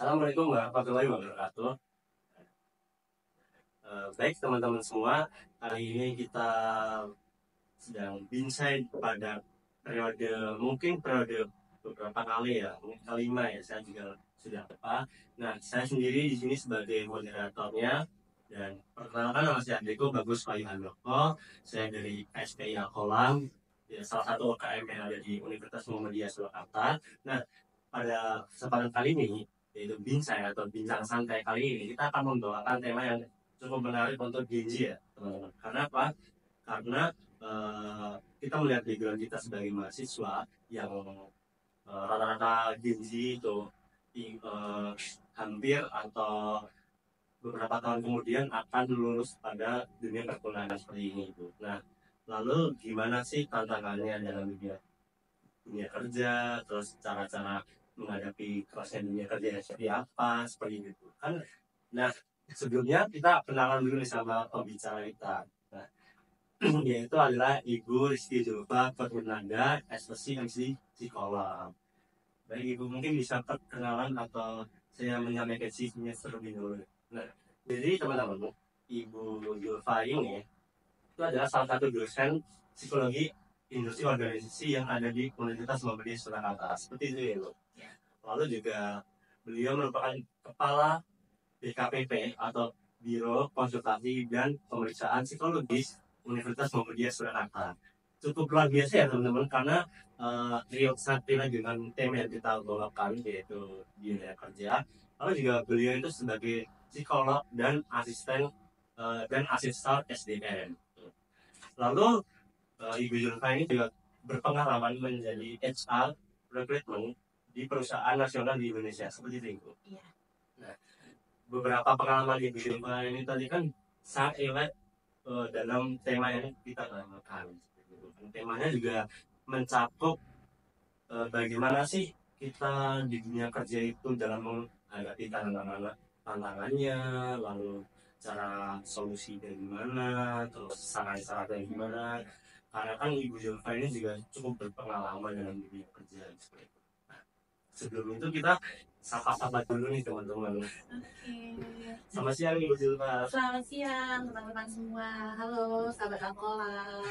Assalamualaikum warahmatullahi wabarakatuh. Baik teman-teman semua, hari ini kita sedang bincang pada periode beberapa kali ya, mungkin kelima ya, saya juga sudah lupa. Nah, saya sendiri di sini sebagai moderatornya dan perkenalkan nama saya Andriko Bagus Bayu Handoko. Saya dari SPIA Kolam, ya, salah satu UKM yang ada di Universitas Muhammadiyah Surakarta. Nah, pada kesempatan kali ini, yaitu bincang atau bincang santai kali ini, kita akan membawakan tema yang cukup menarik untuk Gen Z ya, teman-teman. Karena apa? Karena kita melihat background kita sebagai mahasiswa yang rata-rata Gen Z itu eh, hampir atau beberapa tahun kemudian akan lulus pada dunia perkuliahan seperti ini itu. Nah, lalu gimana sih tantangannya dalam dunia kerja, terus cara-cara menghadapi kerasnya dunia kerja yang seperti apa, seperti itu kan. Nah, sebelumnya kita kenalan dulu nih sama pembicara kita. Nah, yaitu adalah Ibu Rizky Julfa Fernanda, SPC MC Psikolog. Baik Ibu, mungkin bisa perkenalan atau saya menyampaikan sisinya terlebih dulu. Nah, jadi teman-teman, Ibu Julfa ini itu adalah salah satu dosen psikologi industri organisasi yang ada di Universitas Muhammadiyah Surakarta. Seperti itu ya, Bu. Lalu juga beliau merupakan kepala BKPP atau Biro Konsultasi dan Pemeriksaan Psikologis Universitas Muhammadiyah Surakarta. Cukup luar biasa ya teman-teman, karena trio satria dengan tema yang kita bawakan yaitu dunia kerja. Lalu juga beliau itu sebagai psikolog dan asisten SDM. Lalu Ibu Zulfa ini juga berpengalaman menjadi HR recruitment di perusahaan nasional di Indonesia seperti itu. Iya. Nah, beberapa pengalaman Ibu Zulfa ini tadi kan sangat relate dalam tema yang kita lakukan. Temanya juga mencakup bagaimana sih kita di dunia kerja itu dalam menghadapi tantangannya, lalu cara solusi dari mana, terus saran-saran dari gimana. Karena kan Ibu Zulfa ini juga cukup berpengalaman dalam dunia kerja seperti itu. Nah, sebelum itu kita sapa-sapa dulu nih teman-teman. Selamat siang Ibu Zulfa. Selamat siang teman-teman semua. Halo sahabat Alkola.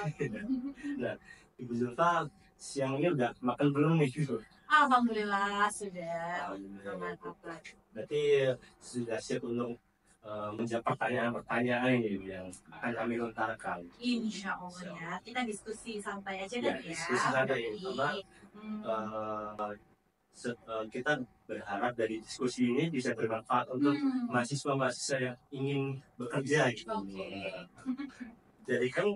Nah, Ibu Zulfa siang ini udah makan belum nih? Alhamdulillah sudah. Berarti sudah siap untuk menjawab pertanyaan-pertanyaan yang akan kami lontarkan. Insya Allah ya. Kita diskusi santai aja kan ya. Diskusi santai. Karena kita berharap dari diskusi ini bisa bermanfaat untuk mahasiswa-mahasiswa yang ingin bekerja gitu. Jadi kan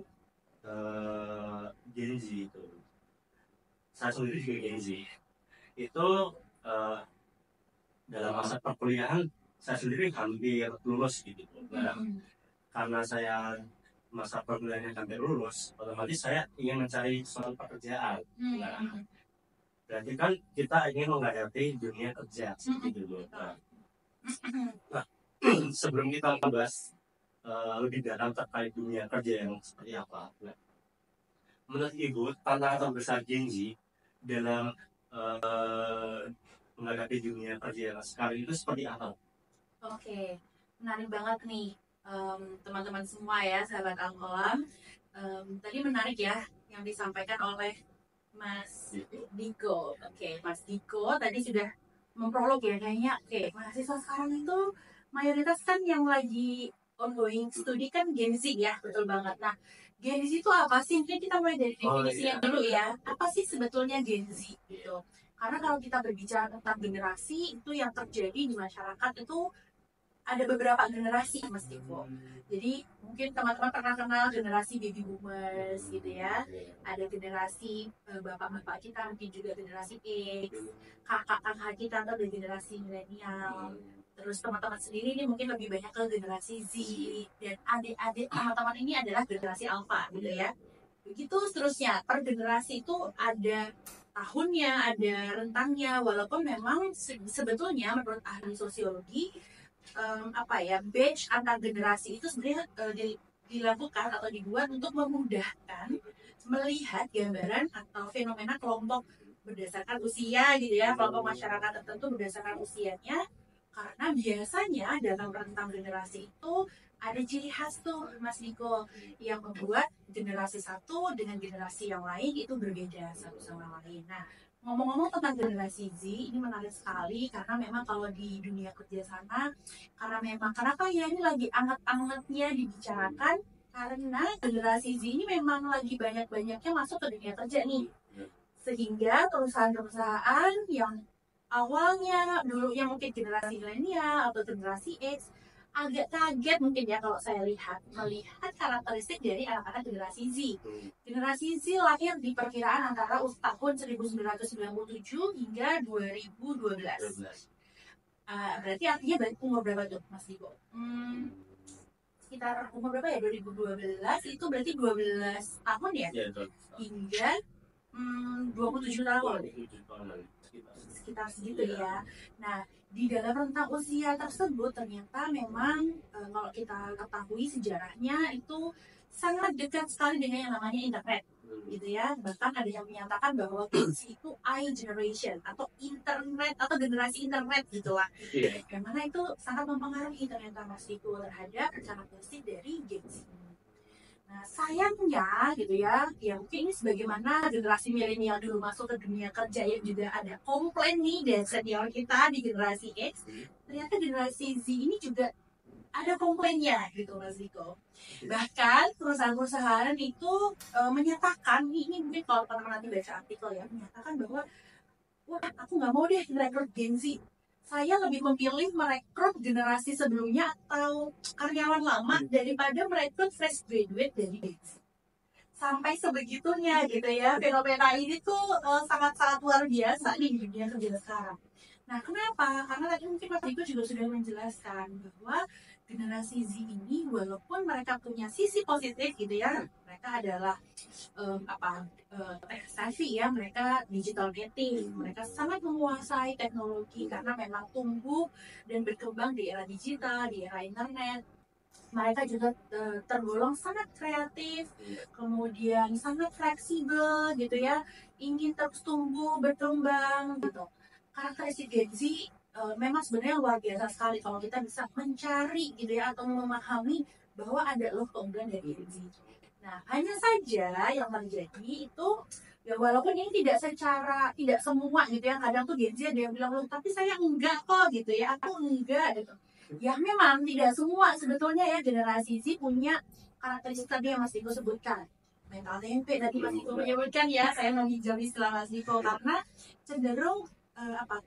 Gen Z itu, saya sendiri juga Gen Z itu dalam masa perkuliahan saya sendiri hampir lulus gitu. Nah, karena saya masa perkuliahannya hampir lulus, otomatis saya ingin mencari suatu pekerjaan. Nah, berarti kan kita ingin menghadapi dunia kerja seperti itu. Nah, sebelum kita membahas lebih dalam terkait dunia kerja yang seperti apa, nah, menurut Ibu tantangan terbesar Gen Z dalam menghadapi dunia kerja sekarang itu seperti apa? Oke, menarik banget nih teman-teman semua ya sahabat Alkolam. Tadi menarik ya yang disampaikan oleh Mas Diko. Oke, Mas Diko tadi sudah memprolog ya kayaknya. Oke, mahasiswa sekarang itu mayoritas kan yang lagi ongoing studi kan Gen Z ya, betul banget. Nah, Gen Z itu apa sih? Mungkin kita mulai dari definisinya dulu ya. Apa sih sebetulnya Gen Z gitu? Karena kalau kita berbicara tentang generasi itu yang terjadi di masyarakat itu ada beberapa generasi Mas Diko. Jadi mungkin teman-teman pernah kenal generasi baby boomers gitu ya. Ada generasi bapak-bapak kita, mungkin juga generasi X, kakak-kakak kita atau generasi milenial. Terus teman-teman sendiri ini mungkin lebih banyak ke generasi Z, dan adik-adik teman-teman ini adalah generasi alpha gitu ya. Begitu seterusnya, per generasi itu ada tahunnya, ada rentangnya, walaupun memang sebetulnya menurut ahli sosiologi batch antar generasi itu sebenarnya dilakukan atau dibuat untuk memudahkan melihat gambaran atau fenomena kelompok berdasarkan usia gitu ya, kelompok masyarakat tertentu berdasarkan usianya Karena biasanya dalam rentang generasi itu ada ciri khas tuh Mas Niko yang membuat generasi satu dengan generasi yang lain itu berbeda satu sama lain. Nah, ngomong-ngomong tentang generasi Z, ini menarik sekali karena memang kalau di dunia kerja sana, karena memang kenapa ya ini lagi anget-angetnya dibicarakan karena generasi Z ini memang lagi banyak-banyaknya masuk ke dunia kerja nih. Sehingga perusahaan-perusahaan yang awalnya dulunya mungkin generasi milenial atau generasi X agak kaget mungkin ya kalau saya melihat karakteristik dari anak-anak generasi Z. Generasi Z lahir di perkiraan antara tahun 1997 hingga 2012. Berarti artinya umur berapa tuh Mas Diko? Sekitar umur berapa ya? 2012 itu berarti 12 tahun ya? Hingga 27 tahun. Sekitar segitu ya. Nah, di dalam rentang usia tersebut ternyata memang kalau kita ketahui sejarahnya itu sangat dekat sekali dengan yang namanya internet gitu ya. Bahkan ada yang menyatakan bahwa itu I generation atau internet atau generasi internet gitu lah. Yang mana itu sangat mempengaruhi ternyata Mas Diko terhadap karakteristik dari Gen Z. Nah, sayangnya gitu ya mungkin ini sebagaimana generasi milenial dulu masuk ke dunia kerja ya juga ada komplain nih dari senior kita di generasi X. Ternyata generasi Z ini juga ada komplainnya gitu Mas Diko. Bahkan perusahaan-perusahaan itu menyatakan, ini mungkin kalau teman-teman nanti baca artikel ya, menyatakan bahwa wah aku nggak mau deh rekrut Gen Z. Saya lebih memilih merekrut generasi sebelumnya atau karyawan lama daripada merekrut fresh graduate dari Gen Z. Sampai sebegitunya gitu ya, fenomena ini tuh sangat-sangat luar biasa di dunia kerja sekarang. Nah, kenapa? Karena tadi mungkin Mas Diko juga sudah menjelaskan bahwa generasi Z ini walaupun mereka punya sisi positif gitu ya, mereka adalah tech savvy ya, mereka digital native, mereka sangat menguasai teknologi karena memang tumbuh dan berkembang di era digital, di era internet. Mereka juga tergolong sangat kreatif, kemudian sangat fleksibel gitu ya, ingin terus tumbuh, berkembang gitu. Karakteristik Gen Z memang sebenarnya luar biasa sekali kalau kita bisa mencari gitu ya atau memahami bahwa ada loh keunggulan dari Gen Z. Nah, hanya saja yang terjadi itu ya walaupun ini tidak semua gitu ya, kadang tuh Gen Z ada yang bilang loh tapi saya enggak kok gitu ya, aku enggak gitu. Ya memang tidak semua sebetulnya ya generasi Z punya karakteristik tadi yang Mas Diko sebutkan. Mental tempe tadi Mas Diko menyebutkan ya, saya menghijau istilah Mas Diko karena cenderung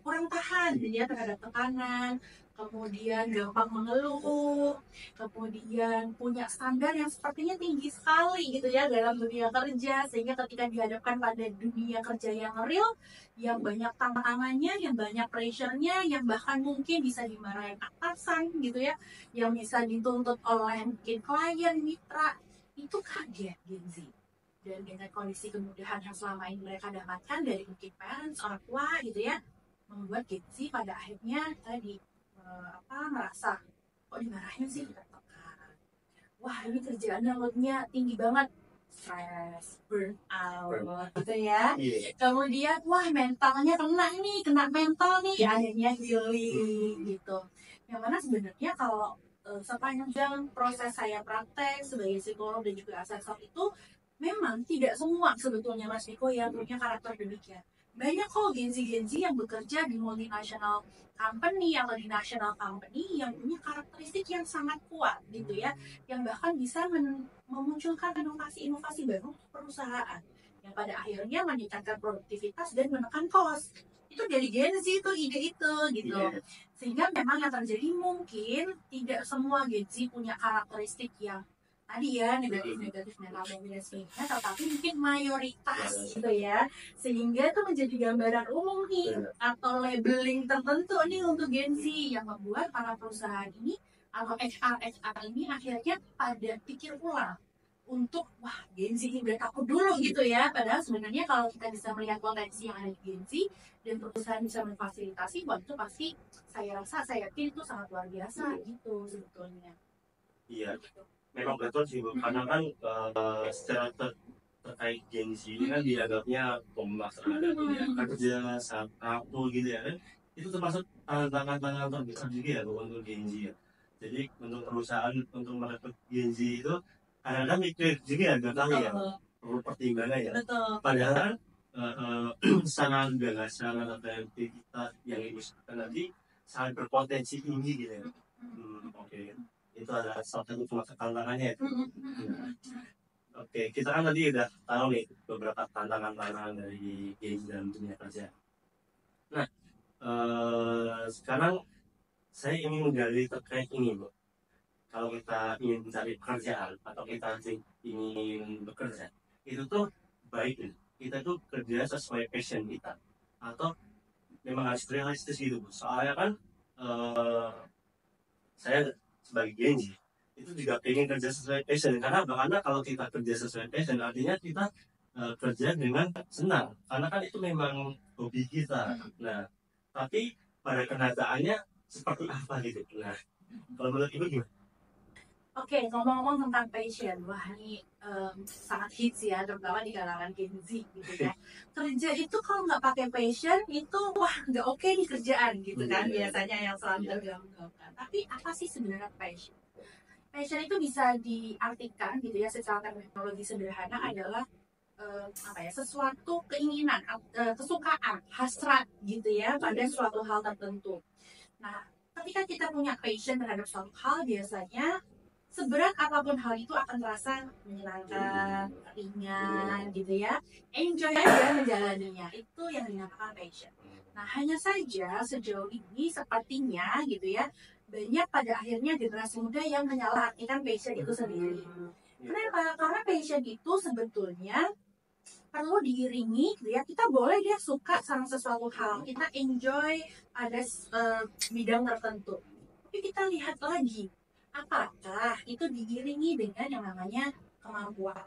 kurang tahan ya terhadap tekanan, kemudian gampang mengeluh, kemudian punya standar yang sepertinya tinggi sekali gitu ya dalam dunia kerja, sehingga ketika dihadapkan pada dunia kerja yang real, yang banyak tantangannya, yang banyak pressure-nya, yang bahkan mungkin bisa dimarahin atasan gitu ya, yang bisa dituntut oleh mungkin klien, mitra, itu kaget Gen Z. Dan dengan kondisi kemudahan yang selama ini mereka dapatkan dari mungkin parents, orang tua gitu ya, membuat Gen Z pada akhirnya tadi merasa kok dimarahin sih, tertekan. Wah ini kerjaannya loadnya tinggi banget, stress, burnout gitu ya. Kemudian wah mentalnya kena mental nih, akhirnya healing gitu. Yang mana sebenarnya kalau sepanjang proses saya praktek sebagai psikolog dan juga asesor itu memang tidak semua sebetulnya Mas Niko yang punya karakter demikian. Banyak kok Gen Z yang bekerja di multinational company atau di national company yang punya karakteristik yang sangat kuat gitu ya, yang bahkan bisa memunculkan inovasi-inovasi baru untuk perusahaan yang pada akhirnya meningkatkan produktivitas dan menekan cost. Itu dari Gen Z itu ide itu gitu. Sehingga memang yang terjadi mungkin tidak semua Gen Z punya karakteristik yang tadi ya negatif mental dominasinya, tetapi mungkin mayoritas gitu ya, sehingga itu menjadi gambaran umum nih atau labeling tertentu nih untuk Gen Z yang membuat para perusahaan ini atau HR ini akhirnya pada pikir ulang untuk wah Gen Z ini udah takut dulu gitu ya, padahal sebenarnya kalau kita bisa melihat potensi yang ada di Gen Z dan perusahaan bisa memfasilitasi, waktu itu pasti saya yakin itu sangat luar biasa gitu sebetulnya. Iya, memang betul sih Bu, karena kan secara terkait Gen Z ini kan dianggapnya pemaksaan kerja saat rapuh gitu ya kan, itu termasuk tantangan terbesar juga ya untuk Gen Z ya. Jadi untuk perusahaan untuk merekrut Gen Z itu kadang-kadang mikir juga agak kali ya, perlu pertimbangan ya. Betul. Padahal secara gagasan atau kreativitas yang diusahakan nanti sangat berpotensi tinggi gitu ya. Oke. Itu adalah salah satu tantangannya. Nah, oke, kita kan tadi udah tahu nih beberapa tantangan-tantangan dari Gen Z dalam dunia kerja. Nah, sekarang saya ingin menggali terkait ini, Bu. Kalau kita ingin mencari pekerjaan atau kita ingin bekerja, itu tuh baik nih. Kita tuh kerja sesuai passion kita atau memang harus realistis gitu, Bu. Soalnya kan saya sebagai Gen Z itu juga pengen kerja sesuai passion karena kalau kita kerja sesuai passion artinya kita kerja dengan senang karena kan itu memang hobi kita. Nah, tapi pada kenyataannya seperti apa gitu. Nah, kalau menurut Ibu gimana? Oke, ngomong-ngomong tentang passion, wah ini sangat hits ya, terutama di kalangan Gen Z gitu ya. Kerja itu kalau nggak pakai passion itu wah nggak oke nih kerjaan gitu kan biasanya yang selalu digaungkan. Tapi apa sih sebenarnya passion? Passion itu bisa diartikan gitu ya secara terminologi sederhana adalah apa ya sesuatu keinginan, kesukaan, hasrat gitu ya pada suatu hal tertentu. Nah, ketika kita punya passion terhadap suatu hal biasanya seberat apapun hal itu akan terasa menyenangkan, ringan gitu ya. Enjoy aja menjalaninya. Itu yang dinamakan passion. Nah, hanya saja sejauh ini sepertinya gitu ya, banyak pada akhirnya generasi muda yang menyalahartikan passion itu sendiri. Kenapa? Karena passion itu sebetulnya perlu diiringi gitu ya. Kita boleh dia suka sama sesuatu hal, kita enjoy ada bidang tertentu. Tapi kita lihat lagi apakah itu diiringi dengan yang namanya kemampuan,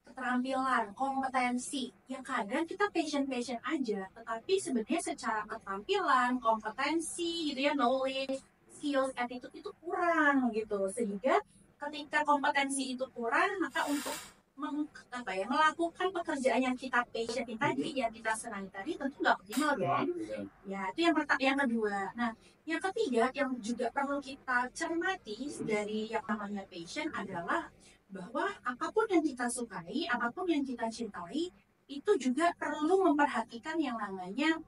keterampilan, kompetensi. Yang kadang kita passion aja, tetapi sebenarnya secara keterampilan, kompetensi, gitu ya, knowledge, skills, attitude itu kurang gitu. Sehingga ketika kompetensi itu kurang, maka untuk melakukan pekerjaan yang kita passion tadi, yang kita senangi tadi, tentu nggak optimal dong. Ya, itu yang kedua. Nah, yang ketiga yang juga perlu kita cermati dari yang namanya passion adalah bahwa apapun yang kita sukai, apapun yang kita cintai, itu juga perlu memperhatikan yang namanya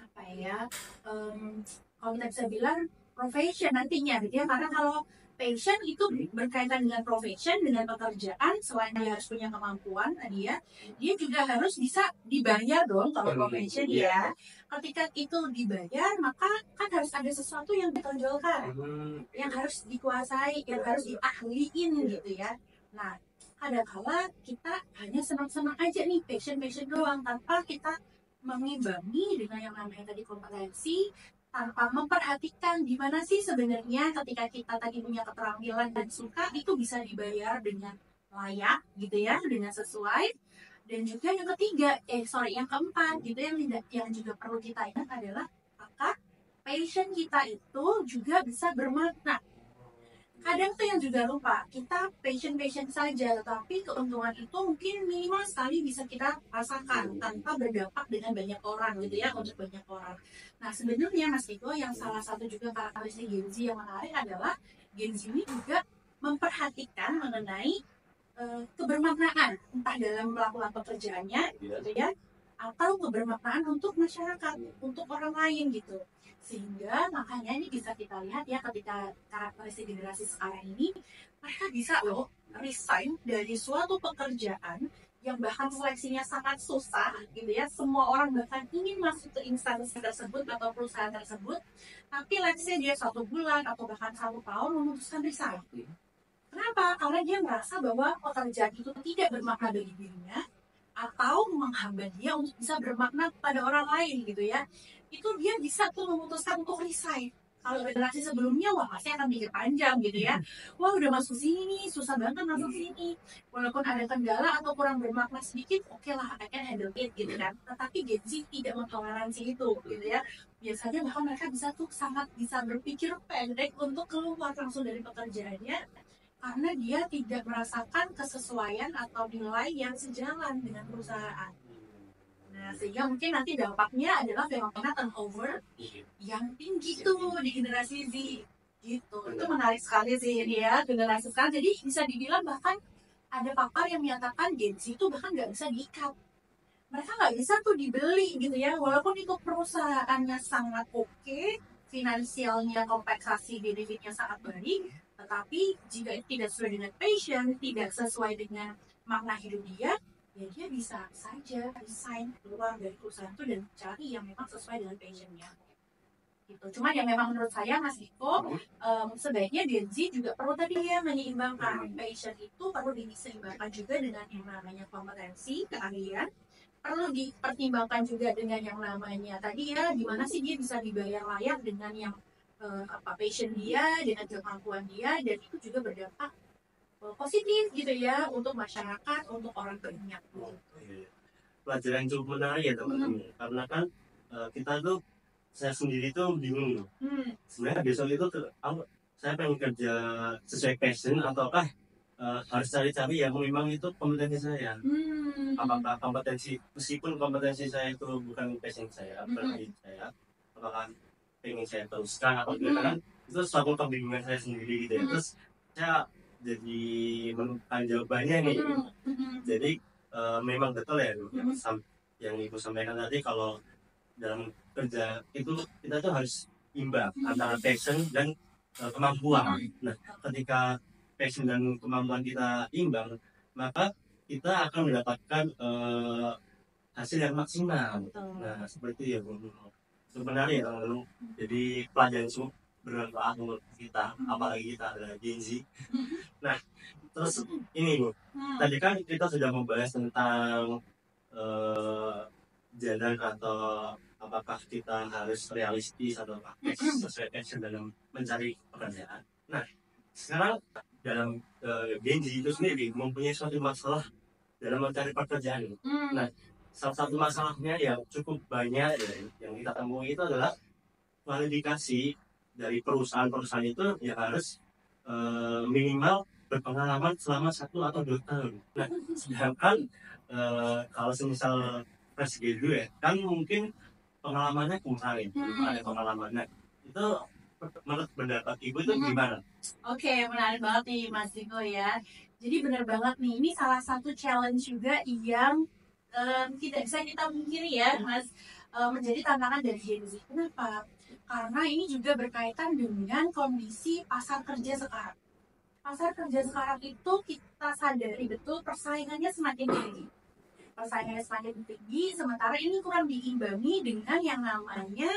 apa ya? Kalau kita bisa bilang profession nantinya, gitu ya. Karena kalau passion itu berkaitan dengan profession, dengan pekerjaan, selain dia harus punya kemampuan tadi ya, dia juga harus bisa dibayar dong kalau profession ya. Ketika itu dibayar, maka kan harus ada sesuatu yang ditonjolkan, yang harus dikuasai, yang harus diahliin gitu ya. Nah, kadang-kala kita hanya senang-senang aja nih, passion doang, tanpa kita mengimbangi dengan yang namanya tadi kompetensi, tanpa memperhatikan di mana sih sebenarnya ketika kita tadi punya keterampilan dan suka itu bisa dibayar dengan layak gitu ya, dengan sesuai. Dan juga yang ketiga, yang keempat gitu yang juga perlu kita ingat adalah apakah passion kita itu juga bisa bermakna. Kadang tuh yang juga lupa, kita passion saja, tetapi keuntungan itu mungkin minimal sekali bisa kita rasakan tanpa berdampak dengan banyak orang gitu ya, untuk banyak orang. Nah sebenarnya Mas Iko yang salah satu juga karakteristik Gen Z yang menarik adalah Gen Z ini juga memperhatikan mengenai kebermaknaan, entah dalam melakukan pekerjaannya gitu ya, atau kebermaknaan untuk masyarakat, untuk orang lain gitu. Sehingga makanya ini bisa kita lihat ya ketika karakteristik generasi sekarang ini mereka bisa loh resign dari suatu pekerjaan yang bahkan seleksinya sangat susah gitu ya, semua orang bahkan ingin masuk ke instansi tersebut atau perusahaan tersebut, tapi let's say dia 1 bulan atau bahkan 1 tahun memutuskan resign. Kenapa? Karena dia merasa bahwa pekerjaan itu tidak bermakna bagi dirinya atau menghambat dia untuk bisa bermakna pada orang lain gitu ya. Itu dia bisa tuh memutuskan untuk resign. Kalau generasi sebelumnya wah pasti akan mikir panjang gitu ya. Wah udah masuk sini nih, susah banget masuk sini. Walaupun ada kendala atau kurang bermakna sedikit, oke lah, I can handle it gitu kan. Tetapi Gen Z tidak mentoleransi itu gitu ya. Biasanya bahkan mereka sangat bisa berpikir pendek untuk keluar langsung dari pekerjaannya karena dia tidak merasakan kesesuaian atau nilai yang sejalan dengan perusahaan. Nah, sehingga mungkin nanti dampaknya adalah fenomena turnover yang tinggi tuh di generasi Z gitu. Itu menarik sekali sih ini ya, generasi sekarang. Jadi bisa dibilang bahkan ada pakar yang menyatakan Gen Z itu bahkan nggak bisa diikat. Mereka nggak bisa tuh dibeli gitu ya, walaupun itu perusahaannya sangat oke, finansialnya kompensasi benefitnya sangat baik, tetapi jika itu tidak sesuai dengan passion, tidak sesuai dengan makna hidup dia, ya dia bisa saja resign keluar dari perusahaan itu dan cari yang memang sesuai dengan passionnya gitu. Cuma yang memang menurut saya Mas Diko, sebaiknya Gen Z juga perlu tadi ya menyeimbangkan passion itu, perlu diseimbangkan juga dengan yang namanya kompetensi, keahlian, perlu dipertimbangkan juga dengan yang namanya tadi ya, gimana sih dia bisa dibayar layak dengan yang passion dia, dengan kemampuan dia, dan itu juga berdampak positif gitu ya untuk masyarakat, untuk orang banyak. Pelajaran cukup menarik ya teman-teman, karena kan kita tuh, saya sendiri tuh bingung loh. Sebenarnya besok itu saya pengen kerja sesuai passion ataukah harus cari-cari yang memang itu kompetensi saya. Apakah kompetensi, meskipun kompetensi saya itu bukan passion saya, berarti saya, apakah pengen saya teruskan atau tidak, kan itu suatu kebingungan saya sendiri gitu ya. Terus saya jadi menemukan jawabannya nih. Jadi memang betul ya yang ibu sampaikan tadi, kalau dalam kerja itu kita tuh harus imbang antara passion dan kemampuan. Nah, ketika passion dan kemampuan kita imbang, maka kita akan mendapatkan hasil yang maksimal. Nah, seperti ya Bu. Sebenarnya jadi pelajaran cukup bermanfaat untuk kita, apalagi kita adalah Gen Z. Nah, terus ini Bu, tadi kan kita sudah membahas tentang jalan atau apakah kita harus realistis atau sesuai passion dalam mencari pekerjaan. Nah, sekarang dalam Gen Z itu sendiri mempunyai suatu masalah dalam mencari pekerjaan. Nah, salah satu masalahnya yang cukup banyak yang kita temui itu adalah kualifikasi dari perusahaan-perusahaan itu yang harus minimal berpengalaman selama 1 atau 2 tahun. Nah, sedangkan kalau semisal fresh graduate kan mungkin pengalamannya kurang ya, ada pengalamannya. Itu menurut pendapat ibu itu gimana? Oke, menarik banget nih Mas Diko ya. Jadi benar banget nih, ini salah satu challenge juga yang tidak bisa kita pungkiri ya Mas, menjadi tantangan dari Gen Z. Kenapa? Karena ini juga berkaitan dengan kondisi pasar kerja sekarang. Pasar kerja sekarang itu kita sadari betul persaingannya semakin tinggi. Persaingannya semakin tinggi, sementara ini kurang diimbangi dengan yang namanya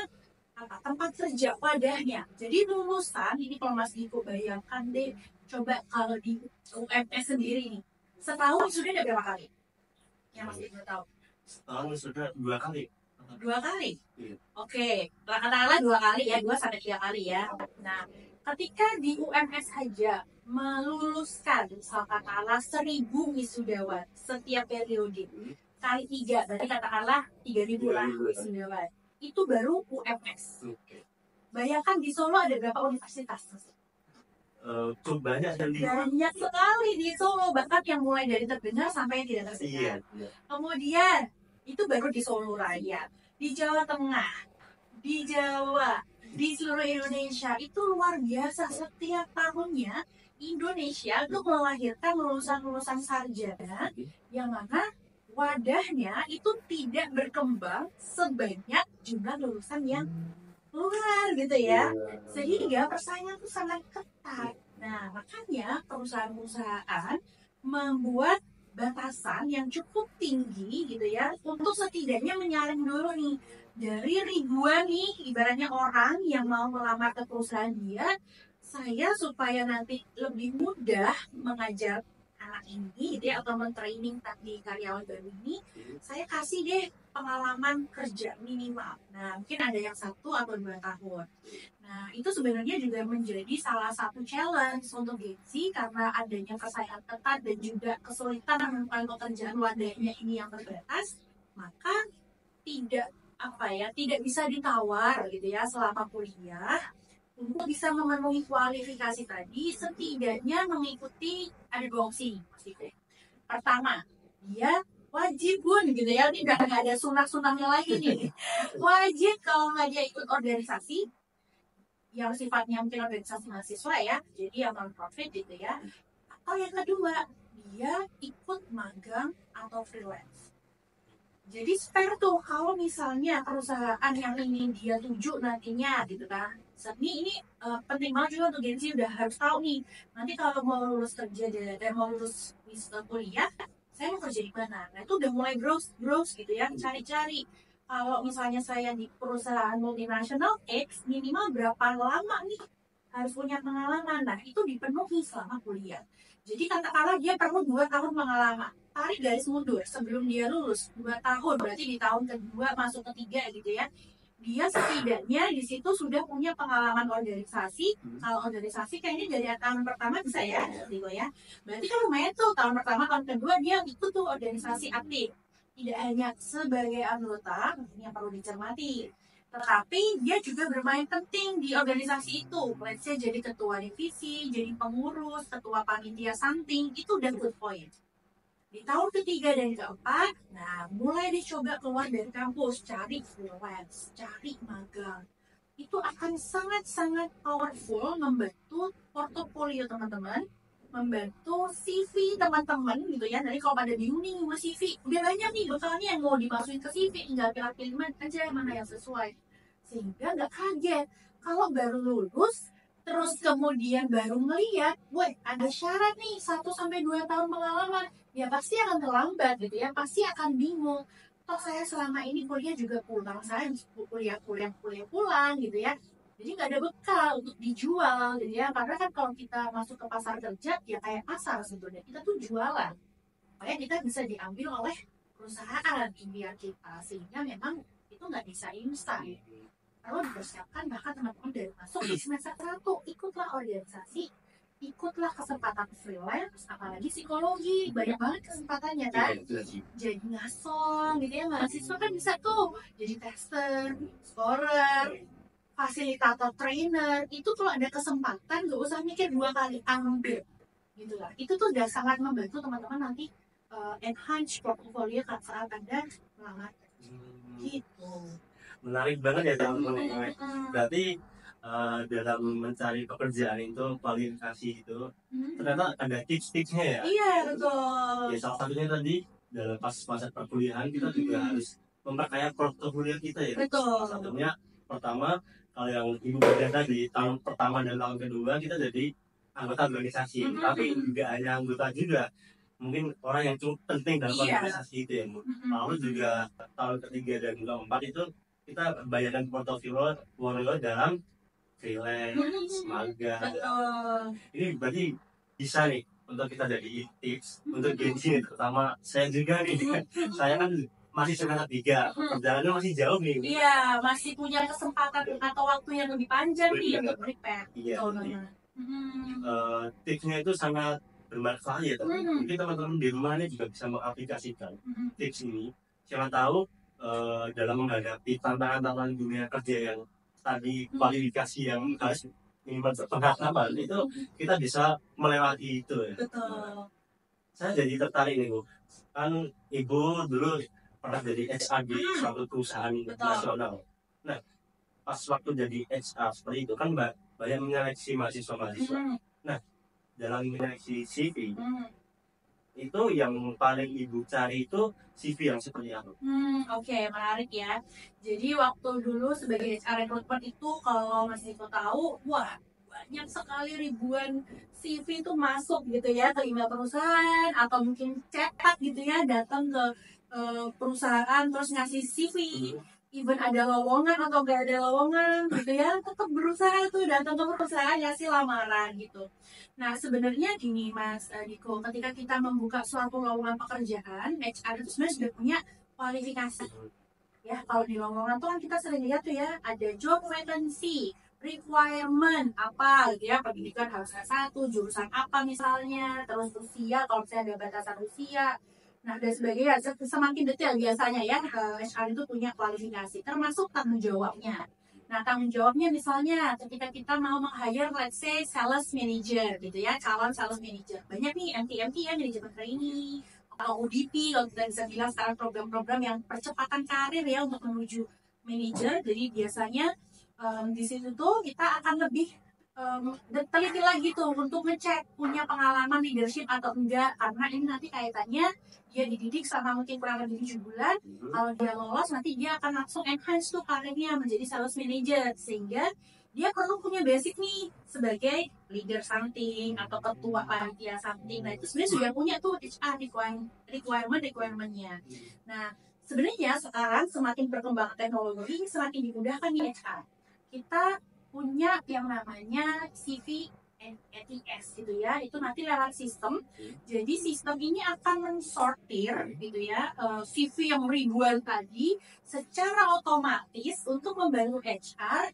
tempat kerja, wadahnya. Jadi lulusan, ini kalau Mas Diko bayangkan deh, coba kalau di UMS sendiri nih, setahun sudah ada berapa kali? Yang Mas Diko tahu? Setahun sudah 2 kali. 2 kali? Iya. Oke, katakanlah 2 kali ya, 2-3 kali ya. Nah, ketika di UMS saja meluluskan katakanlah 1.000 wisudawan setiap periode, kali 3, berarti katakanlah 3.000 lah wisudawan. Itu baru UMS. Bayangkan di Solo ada berapa universitas? Cukup banyak banyak sekali di Solo, bahkan yang mulai dari terdengar sampai yang tidak terdengar. Iya. Kemudian itu baru di Solo Raya, di Jawa Tengah, di Jawa, di seluruh Indonesia. Itu luar biasa, setiap tahunnya Indonesia itu melahirkan lulusan-lulusan sarjana yang mana wadahnya itu tidak berkembang sebanyak jumlah lulusan yang luar gitu ya, sehingga persaingan itu sangat ketat. Nah, makanya perusahaan-perusahaan membuat batasan yang cukup tinggi gitu ya, untuk setidaknya menyaring dulu nih dari ribuan nih ibaratnya orang yang mau melamar ke perusahaan dia, saya supaya nanti lebih mudah mengajar anak ini gitu ya, atau mentraining di karyawan baru ini, saya kasih deh pengalaman kerja minimal. Nah, mungkin ada yang 1 atau 2 tahun. Nah, itu sebenarnya juga menjadi salah satu challenge untuk Gen Z karena adanya persaingan ketat dan juga kesulitan menemukan pekerjaan wadahnya ini yang terbatas, maka tidak bisa ditawar gitu ya selama kuliah. Untuk bisa memenuhi kualifikasi tadi, setidaknya mengikuti ada 2 opsi. Pertama, dia wajib pun gitu ya, ini udah nggak ada sunah-sunahnya lagi nih. Wajib kalau nggak dia ikut organisasi yang sifatnya mungkin organisasi mahasiswa ya, jadi yang non profit gitu ya. Atau yang kedua, dia ikut magang atau freelance. Jadi spare tuh kalau misalnya perusahaan yang ingin dia tuju nantinya gitu kan. Ini penting banget juga untuk Gen Z udah harus tahu nih. Nanti kalau mau lulus kerja dan mau lulus kuliah, saya mau kerja di mana? Nah itu udah mulai browse gitu ya, cari-cari. Kalau misalnya saya di perusahaan multinasional X, minimal berapa lama nih harus punya pengalaman. Nah itu dipenuhi selama kuliah. Jadi katakanlah dia perlu 2 tahun pengalaman, tarik garis mundur sebelum dia lulus 2 tahun, berarti di tahun kedua masuk ketiga gitu ya, dia setidaknya di situ sudah punya pengalaman organisasi. Kalau organisasi kayaknya dari tahun pertama bisa ya gitu ya, berarti kan lumayan tuh, tahun pertama tahun kedua dia ikut tuh organisasi aktif, tidak hanya sebagai anggota yang perlu dicermati, tetapi dia juga bermain penting di organisasi itu. Let's say jadi ketua divisi, jadi pengurus, ketua panitia something, itu udah good point. Di tahun ketiga dan keempat, nah mulai dicoba keluar dari kampus, cari freelance, cari magang. Itu akan sangat-sangat powerful membantu portofolio teman-teman, membantu CV teman-teman gitu ya. Jadi kalau pada bingung nih mau CV, udah banyak nih bekalnya yang mau dimasukin ke CV, tinggal pilih-pilih aja mana yang sesuai. Sehingga nggak kaget kalau baru lulus, terus kemudian baru ngeliat, weh ada syarat nih 1 sampai 2 tahun pengalaman, ya pasti akan terlambat gitu ya, pasti akan bingung. Toh saya selama ini kuliah juga pulang, saya kuliah pulang gitu ya. Jadi nggak ada bekal untuk dijual gitu ya. Karena kan kalau kita masuk ke pasar kerja ya kayak pasar sebenarnya. Kita tuh jualan. Makanya kita bisa diambil oleh perusahaan impian kita. Sehingga memang itu nggak bisa instan. Perlu dipersiapkan, bahkan teman-teman dari masuk di semester 1 ikutlah organisasi, ikutlah kesempatan freelance, apalagi psikologi, banyak banget kesempatannya kan. Jadi ngasong gitu ya, mahasiswa kan bisa tuh jadi tester, scorer, fasilitator, trainer. Itu kalau ada kesempatan gak usah mikir 2 kali, ambil gitu lah. Itu tuh udah sangat membantu teman-teman nanti enhance portfolio saat Anda melamar gitu. Menarik banget ya teman-teman. Berarti dalam mencari pekerjaan itu, kualifikasi itu ternyata ada tips-tipsnya ya. Iya betul. Ya salah satunya tadi dalam pas masa perkuliahan kita juga harus memperkaya portofolio kita ya. Betul. Salah satunya pertama, kalau yang ibu bagian tadi, tahun pertama dan tahun kedua kita jadi anggota organisasi. Tapi juga hanya anggota juga, mungkin orang yang cukup penting dalam organisasi itu ya. Lalu juga tahun ketiga dan keempat itu kita bayarkan portofolio dalam freelance, magang. Ini berarti bisa nih untuk kita jadi tips untuk Gen Z nih, terutama saya juga nih. Saya kan masih semester 3, perjalanannya masih jauh nih. Iya, masih punya kesempatan atau waktu yang lebih panjang nih untuk prepare. Iya. Tipsnya itu sangat bermanfaat ya. Mungkin teman-teman di rumah ini juga bisa mengaplikasikan tips ini. Siapa tahu dalam menghadapi tantangan-tantangan dunia kerja yang tadi, kualifikasi yang harus minimal pengetahuan itu, kita bisa melewati itu ya. Betul. Saya jadi tertarik nih Bu, kan Ibu dulu pernah jadi HR di suatu perusahaan nasional. Nah pas waktu jadi HR seperti itu kan banyak menyeleksi mahasiswa-mahasiswa. Nah dalam menyeleksi CV itu yang paling Ibu cari itu CV yang seperti apa? Oke, menarik ya. Jadi waktu dulu sebagai HR recruitment itu kalau Mas Diko tahu, wah banyak sekali ribuan CV itu masuk gitu ya ke email perusahaan atau mungkin cetak gitu ya, datang ke perusahaan terus ngasih CV. Even ada lowongan atau gak ada lowongan gitu ya, tetap berusaha tuh datang ke perusahaan ngasih lamaran gitu. Nah sebenarnya gini Mas Diko, ketika kita membuka suatu lowongan pekerjaan, HR itu sebenarnya sudah punya kualifikasi. Ya kalau di lowongan tuh kan kita sering lihat tuh ya, ada job vacancy, requirement apa gitu ya, pendidikan harus S1, jurusan apa misalnya, terus usia kalau misalnya ada batasan usia. Nah dan sebagainya, semakin detail biasanya ya HR itu punya kualifikasi, termasuk tanggung jawabnya. Nah tanggung jawabnya misalnya ketika kita mau meng-hire let's say sales manager gitu ya, calon sales manager. Banyak nih MT ya, manajemen trainee, ODP kalau kita bisa bilang sekarang program-program yang percepatan karir ya untuk menuju manajer. Jadi biasanya di situ tuh kita akan lebih teliti lagi tuh untuk ngecek punya pengalaman leadership atau enggak, karena ini nanti kaitannya dia dididik selama mungkin kurang lebih 7 bulan. Kalau dia lolos nanti dia akan langsung enhance tuh karirnya menjadi sales manager, sehingga dia perlu punya basic nih sebagai leader something atau ketua panitia something. Nah itu sebenarnya sudah punya tuh HR requirementnya. Nah sebenarnya sekarang semakin berkembang teknologi semakin dimudahkan di HR. Kita punya yang namanya CV ATS gitu ya, itu nanti lewat sistem. Jadi sistem ini akan mensortir gitu ya CV yang ribuan tadi secara otomatis untuk membantu HR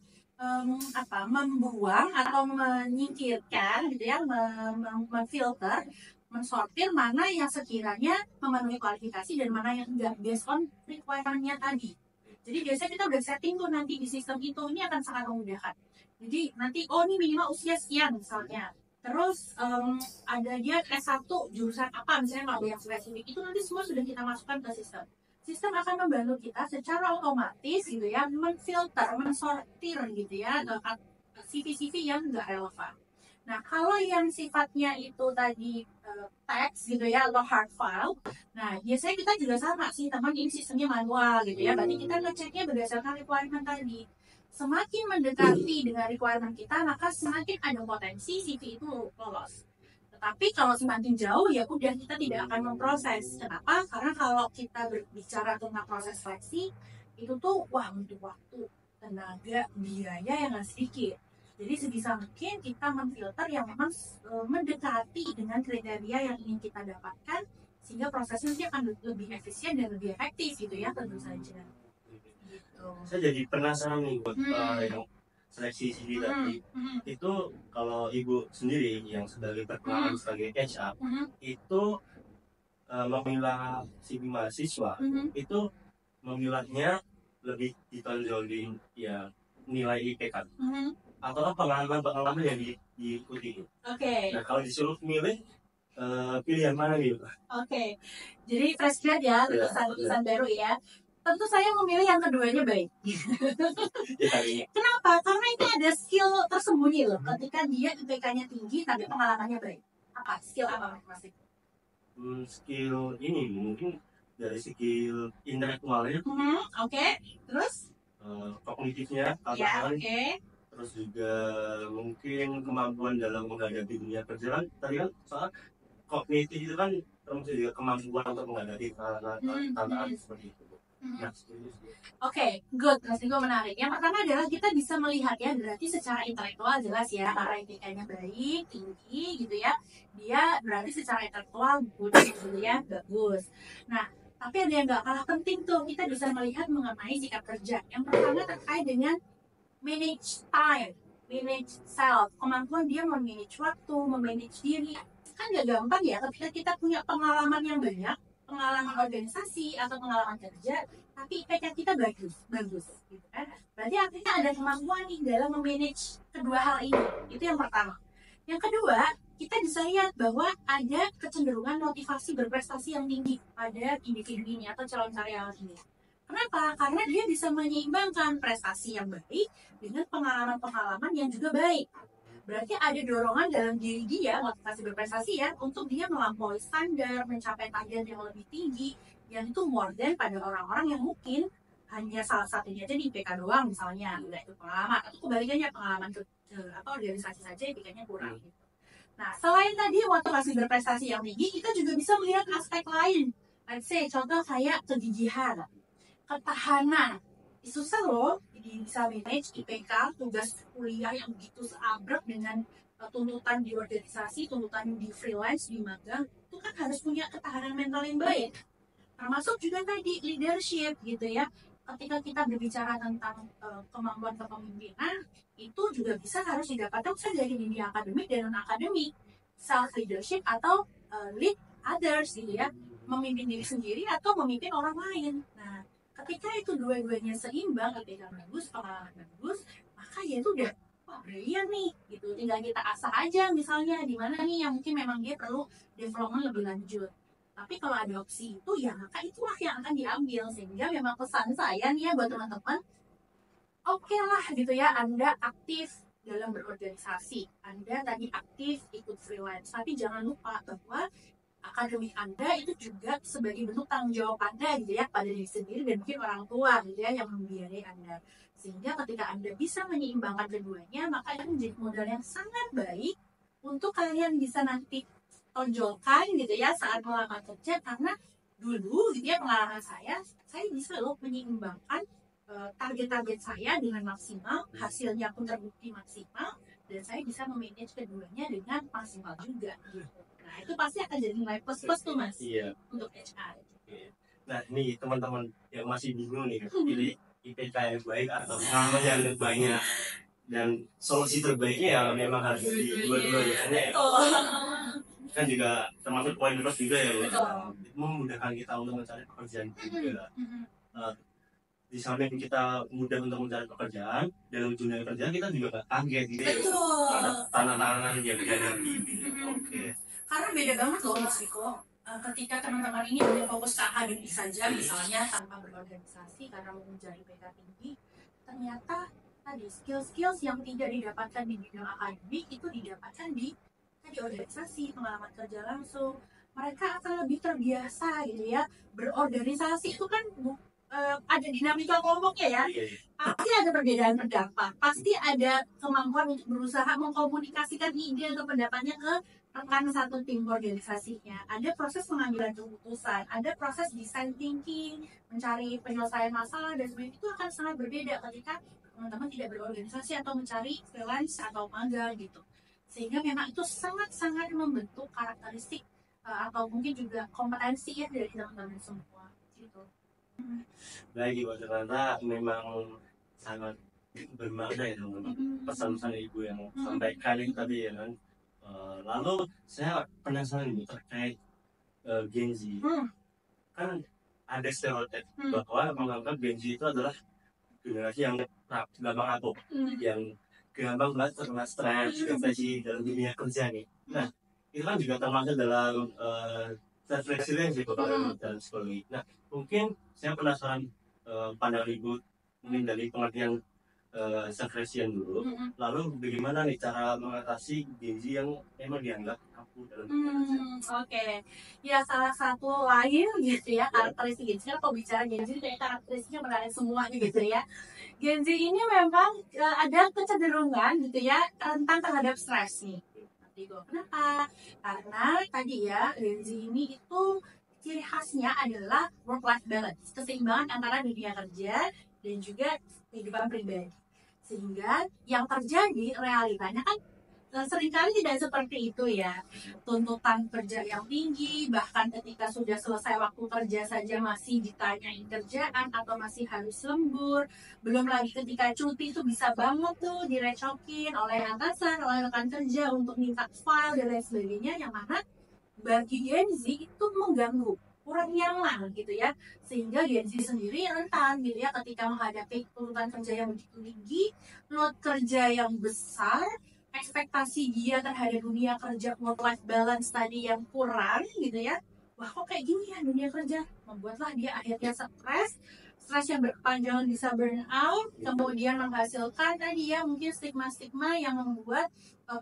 membuang atau menyingkirkan gitu ya, memfilter, mensortir mana yang sekiranya memenuhi kualifikasi dan mana yang enggak based on requirement-nya tadi. Jadi biasanya kita udah setting tuh nanti di sistem itu, ini akan sangat memudahkan. Jadi nanti ini minimal usia sekian misalnya. Terus ada dia S1 jurusan apa misalnya, kalau yang spesifik itu nanti semua sudah kita masukkan ke sistem. Sistem akan membantu kita secara otomatis gitu ya, menfilter, mensortir gitu ya CV-CV yang nggak relevan. Nah kalau yang sifatnya itu tadi teks gitu ya atau hard file, nah biasanya kita juga sama sih teman, ini sistemnya manual gitu ya, berarti kita ngeceknya berdasarkan requirement tadi. Semakin mendekati dengan requirement kita, maka semakin ada potensi CV itu lolos. Tetapi kalau semakin jauh ya udah kita tidak akan memproses. Kenapa? Karena kalau kita berbicara tentang proses seleksi itu tuh butuh waktu, tenaga, biaya yang nggak sedikit. Jadi sebisa mungkin kita memfilter yang memang mendekati dengan kriteria yang ingin kita dapatkan, sehingga prosesnya nanti akan lebih efisien dan lebih efektif gitu ya tentu saja. Gitu. Saya jadi penasaran nih buat yang seleksi CV tadi. Itu kalau ibu sendiri yang sebagai berpengalaman sebagai HR itu memilah CV mahasiswa itu memilahnya lebih ditonjolin ya nilai IPK atau pengalaman yang diikuti. Nah kalau disuruh milih pilihan mana nih? Jadi fresh grad ya, lulusan baru ya. Tentu saya memilih yang keduanya baik. Kenapa? Karena itu ada skill tersembunyi loh. Ketika dia IPK-nya tinggi tapi pengalamannya baik. Apa? Skill apa Mas? Skill ini mungkin dari skill intelektualnya. Terus? Kognitifnya, terus juga mungkin kemampuan dalam menghadapi dunia kerja. Tadi kan soal kognitif itu kan termasuk juga kemampuan untuk menghadapi tantangan seperti itu. Good. Mas Niko menarik. Yang pertama adalah kita bisa melihat ya, berarti secara intelektual jelas ya, karena IPK-nya baik, tinggi gitu ya, dia berarti secara intelektual good gitu ya, bagus. Nah, tapi ada yang gak kalah penting tuh, kita bisa melihat mengenai sikap kerja. Yang pertama terkait dengan manage time, manage self, kemampuan dia memanage waktu, memanage diri. Kan gak gampang ya ketika kita punya pengalaman yang banyak, pengalaman organisasi atau pengalaman kerja, tapi IPK kita bagus gitu kan. Berarti artinya ada kemampuan nih dalam memanage kedua hal ini. Itu yang pertama. Yang kedua, kita bisa lihat bahwa ada kecenderungan motivasi berprestasi yang tinggi pada individu ini atau calon karyawan ini. Kenapa? Karena dia bisa menyeimbangkan prestasi yang baik dengan pengalaman-pengalaman yang juga baik. Berarti ada dorongan dalam diri dia, motivasi berprestasi ya, untuk dia melampaui standar, mencapai target yang lebih tinggi, yang itu more than pada orang-orang yang mungkin hanya salah satunya aja di IPK doang misalnya, udah itu pengalaman, atau kebalikannya pengalaman atau organisasi saja IPK-nya kurang gitu. Nah, selain tadi motivasi berprestasi yang tinggi, kita juga bisa melihat aspek lain. Let's say, contoh kayak kegigihan, ketahanan. Susah loh bisa manage IPK, tugas kuliah yang begitu seabrek dengan tuntutan di organisasi, tuntutan di freelance, di magang. Itu kan harus punya ketahanan mental yang baik. Termasuk juga tadi leadership gitu ya. Ketika kita berbicara tentang kemampuan kepemimpinan, itu juga bisa harus didapatkan dari dunia akademik dan non-akademik. Self leadership atau lead others gitu ya. Memimpin diri sendiri atau memimpin orang lain. Nah, ketika itu dua-duanya seimbang, ketika bagus, pengalaman bagus, maka ya itu udah brilian nih gitu. Tinggal kita asah aja misalnya di mana nih yang mungkin memang dia perlu development lebih lanjut. Tapi kalau ada opsi itu, ya maka itulah yang akan diambil. Sehingga memang pesan saya nih ya buat teman-teman, oke lah gitu ya, Anda aktif dalam berorganisasi, Anda tadi aktif ikut freelance, tapi jangan lupa bahwa akademik Anda itu juga sebagai bentuk tanggung jawab Anda gitu ya, pada diri sendiri dan mungkin orang tua gitu ya yang membiayai Anda. Sehingga ketika Anda bisa menyeimbangkan keduanya, maka itu menjadi modal yang sangat baik untuk kalian bisa nanti tonjolkan gitu ya saat melamar kerja. Karena dulu gitu ya, pengalaman saya bisa loh menyeimbangkan target-target saya dengan maksimal, hasilnya pun terbukti maksimal, dan saya bisa memanage keduanya dengan maksimal juga gitu. Nah itu pasti akan jadi nilai plus tuh Mas. Iya. Untuk HR. Nah nih teman-teman yang masih bingung nih, pilih IPK yang baik atau pengalaman yang banyak, dan solusi terbaiknya ya memang harus di dua-duanya ya. Kan juga termasuk poin plus juga ya, memudahkan kita untuk mencari pekerjaan juga. Di samping kita mudah untuk mencari pekerjaan, dalam dunia kerjaan kita juga gak kaget gitu ya, ada tantangan yang dihadapi. Oke. Karena beda banget loh Mas Riko, ketika teman-teman ini hanya fokus ke akademik saja misalnya tanpa berorganisasi karena mengejar IPK tinggi, ternyata tadi skill-skills yang tidak didapatkan di bidang akademik itu didapatkan di organisasi, pengalaman kerja langsung. Mereka akan lebih terbiasa gitu ya, berorganisasi itu kan ada dinamika kelompoknya ya, pasti ada perbedaan pendapat, pasti ada kemampuan untuk berusaha mengkomunikasikan ide atau pendapatnya ke rekan satu tim organisasinya. Ada proses pengambilan keputusan, ada proses design thinking, mencari penyelesaian masalah, dan sebagainya. Itu akan sangat berbeda ketika teman-teman tidak berorganisasi atau mencari freelance atau magang gitu. Sehingga memang itu sangat-sangat membentuk karakteristik atau mungkin juga kompetensi ya dari teman-teman semua gitu. Baik Ibu, ternyata memang sangat bermakna ya teman-teman pesan-pesan Ibu yang sampaikan tadi ya kan. Lalu saya penasaran nih terkait Gen Z. Kan ada stereotip bahwa menganggap Gen Z itu adalah generasi yang gampang kapok, yang gampang banget terkena stres, depresi dalam dunia kerja nih. Nah, itu kan juga termasuk dalam self resilience itu dalam psikologi. Nah, mungkin saya penasaran pandangan Ibu mungkin dari pengertian self resilience dulu. Lalu bagaimana nih cara mengatasi Gen Z yang memang dianggap kaku dalam dunia kerja? Oke. Ya salah satu lain gitu ya karakteristik Gen Z. Kalau bicara Gen Z kayak karakteristiknya menarik semua gitu ya. Gen Z ini memang ada kecenderungan gitu ya rentan terhadap stres nih. Kenapa? Karena tadi ya Gen Z ini itu ciri khasnya adalah work-life balance, keseimbangan antara dunia kerja dan juga kehidupan pribadi. Sehingga yang terjadi realitanya kan seringkali tidak seperti itu ya. Tuntutan kerja yang tinggi, bahkan ketika sudah selesai waktu kerja saja masih ditanyain kerjaan atau masih harus lembur. Belum lagi ketika cuti itu bisa banget tuh direcokin oleh atasan, oleh rekan kerja untuk minta file dan lain sebagainya, yang mana bagi Gen Z itu mengganggu, kurang nyaman gitu ya, sehingga Gen Z sendiri rentan gitu ya ketika menghadapi tuntutan kerja yang begitu tinggi, load kerja yang besar, ekspektasi dia terhadap dunia kerja work life balance tadi yang kurang gitu ya. Wah kok kayak gini ya dunia kerja, membuatlah dia akhirnya stres yang berkepanjangan bisa burn out, kemudian menghasilkan tadi ya mungkin stigma-stigma yang membuat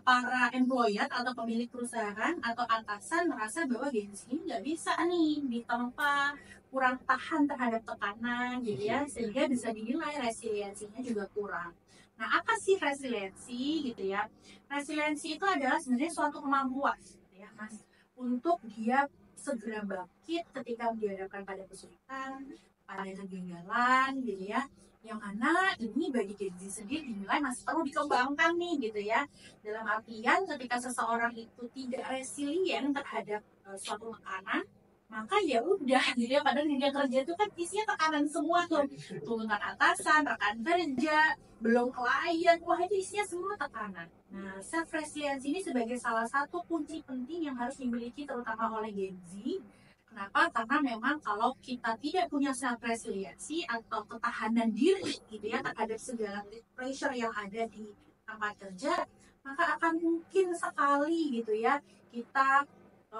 para employer atau pemilik perusahaan atau atasan merasa bahwa Gen Z ini nggak bisa nih ditempa, kurang tahan terhadap tekanan gitu ya, sehingga bisa dinilai resiliensinya juga kurang. Nah apa sih resiliensi gitu ya? Resiliensi itu adalah sebenarnya suatu kemampuan gitu ya Mas, untuk dia segera bangkit ketika dihadapkan pada kesulitan, pada kegagalan gitu ya, yang mana ini bagi Gen Z sendiri dinilai masih perlu dikembangkan nih gitu ya. Dalam artian ketika seseorang itu tidak resilient terhadap suatu tekanan, maka ya udah gitu ya, padahal dunia kerja itu kan isinya tekanan semua tuh, tuntutan atasan, rekan kerja, belum klien, wah itu isinya semua tekanan. Nah self resilience ini sebagai salah satu kunci penting yang harus dimiliki terutama oleh Gen Z. Kenapa? Karena memang kalau kita tidak punya self resiliency atau ketahanan diri gitu ya terhadap segala pressure yang ada di tempat kerja, maka akan mungkin sekali gitu ya kita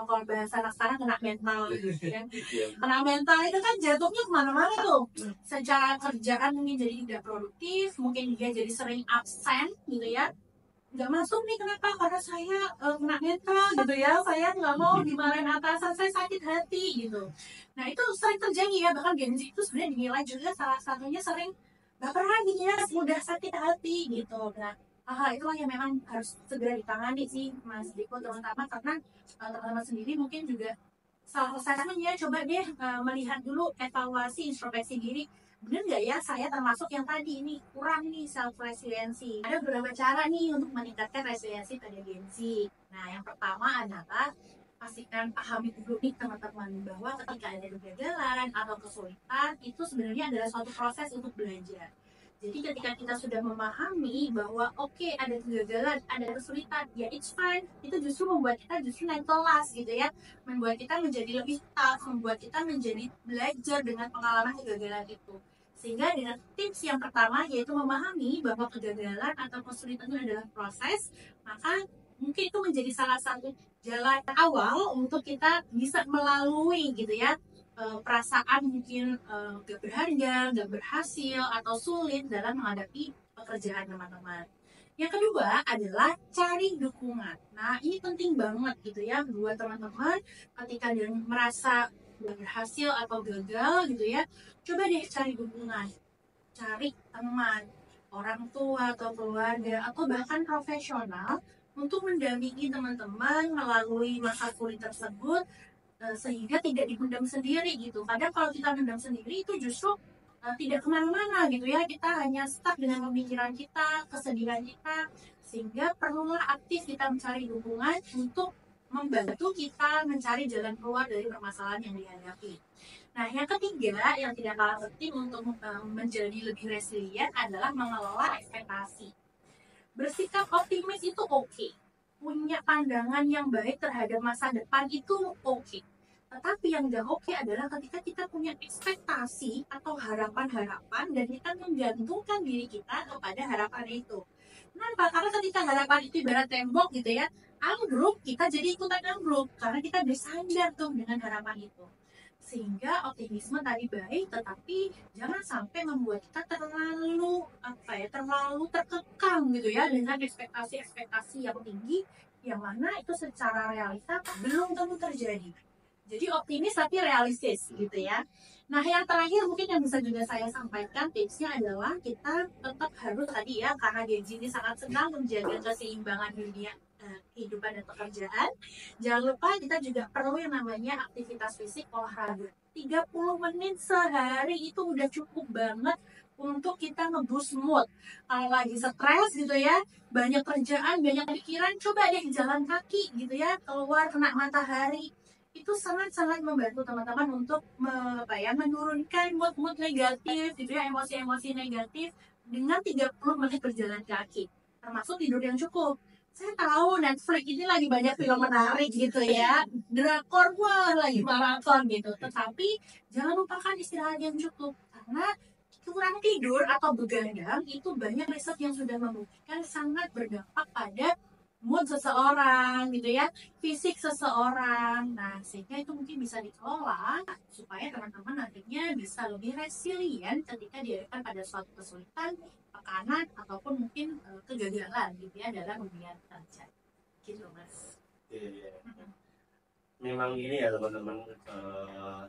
kalau bahasa anak sekarang kena mental gitu ya. Iya. Kena mental itu kan jatuhnya kemana-mana tuh. Secara kerjaan mungkin jadi tidak produktif, mungkin dia jadi sering absen gitu ya. Nggak masuk nih, kenapa? Karena saya kena mental gitu ya, saya nggak mau dimarahin atasan, saya sakit hati gitu. Nah itu sering terjadi ya, bahkan Gen Z itu sebenarnya dinilai juga salah satunya sering baperan gitu ya, mudah sakit hati gitu. Nah hal itulah yang memang harus segera ditangani sih Mas Diko, terutama karena teman-teman sendiri mungkin juga self assessment-nya coba deh melihat dulu, evaluasi, introspeksi diri, bener nggak ya saya termasuk yang tadi ini kurang nih self resiliency. Ada beberapa cara nih untuk meningkatkan resiliensi pada Gen Z. Nah yang pertama adalah pastikan pahami dulu nih teman-teman bahwa ketika ada kegagalan atau kesulitan itu sebenarnya adalah suatu proses untuk belajar. Jadi ketika kita sudah memahami bahwa oke, ada kegagalan, ada kesulitan, ya it's fine, itu justru membuat kita justru naik kelas gitu ya, membuat kita menjadi lebih tough, membuat kita menjadi belajar dengan pengalaman kegagalan itu. Sehingga dengan tips yang pertama yaitu memahami bahwa kegagalan atau kesulitan itu adalah proses, maka mungkin itu menjadi salah satu jalan awal untuk kita bisa melalui gitu ya perasaan mungkin gak berharga, gak berhasil, atau sulit dalam menghadapi pekerjaan teman-teman. Yang kedua adalah cari dukungan. Nah ini penting banget gitu ya buat teman-teman ketika dia merasa gak berhasil atau gagal gitu ya, coba deh cari dukungan, cari teman, orang tua atau keluarga atau bahkan profesional untuk mendampingi teman-teman melalui masa sulit tersebut, sehingga tidak dipendam sendiri gitu. Kadang kalau kita pendam sendiri itu justru tidak kemana-mana gitu ya, kita hanya stuck dengan pemikiran kita, kesedihan kita, sehingga perlulah aktif kita mencari dukungan untuk membantu kita mencari jalan keluar dari permasalahan yang dihadapi. Nah, yang ketiga yang tidak kalah penting untuk menjadi lebih resilient adalah mengelola ekspektasi. Bersikap optimis itu oke. Punya pandangan yang baik terhadap masa depan itu oke. Tetapi yang gak oke adalah ketika kita punya ekspektasi atau harapan-harapan dan kita menggantungkan diri kita kepada harapan itu. Kenapa? Karena ketika harapan itu ibarat tembok gitu ya, ambruk, kita jadi ikutan ambruk karena kita bersandar tuh dengan harapan itu. Sehingga optimisme tadi baik, tetapi jangan sampai membuat kita terlalu terkekang gitu ya dengan ekspektasi-ekspektasi yang tinggi, yang mana itu secara realita belum tentu terjadi. Jadi optimis tapi realistis gitu ya. Nah yang terakhir mungkin yang bisa juga saya sampaikan tipsnya adalah kita tetap harus tadi ya, karena Gen Z ini sangat senang menjaga keseimbangan dunia kehidupan dan pekerjaan. Jangan lupa kita juga perlu yang namanya aktivitas fisik, olahraga. 30 menit sehari itu udah cukup banget untuk kita nge-boost mood. Kalau lagi stres gitu ya, banyak kerjaan, banyak pikiran, coba deh jalan kaki gitu ya, keluar kena matahari. Itu sangat-sangat membantu teman-teman untuk menurunkan mood-mood negatif gitu ya, emosi-emosi negatif dengan 30 menit berjalan kaki. Termasuk tidur yang cukup. Saya tahu Netflix ini lagi banyak film menarik gitu ya, drakor wah lagi maraton gitu. Tetapi jangan lupakan istirahat yang cukup, karena kurang tidur atau begadang itu banyak riset yang sudah membuktikan sangat berdampak pada mood seseorang gitu ya, fisik seseorang. Nah sehingga itu mungkin bisa dikelola supaya teman-teman nantinya bisa lebih resilient ketika dihadapkan pada suatu kesulitan, tekanan ataupun mungkin kegagalan gitu ya dalam dunia kerja gitu Mas. Iya. Memang ini ya teman-teman,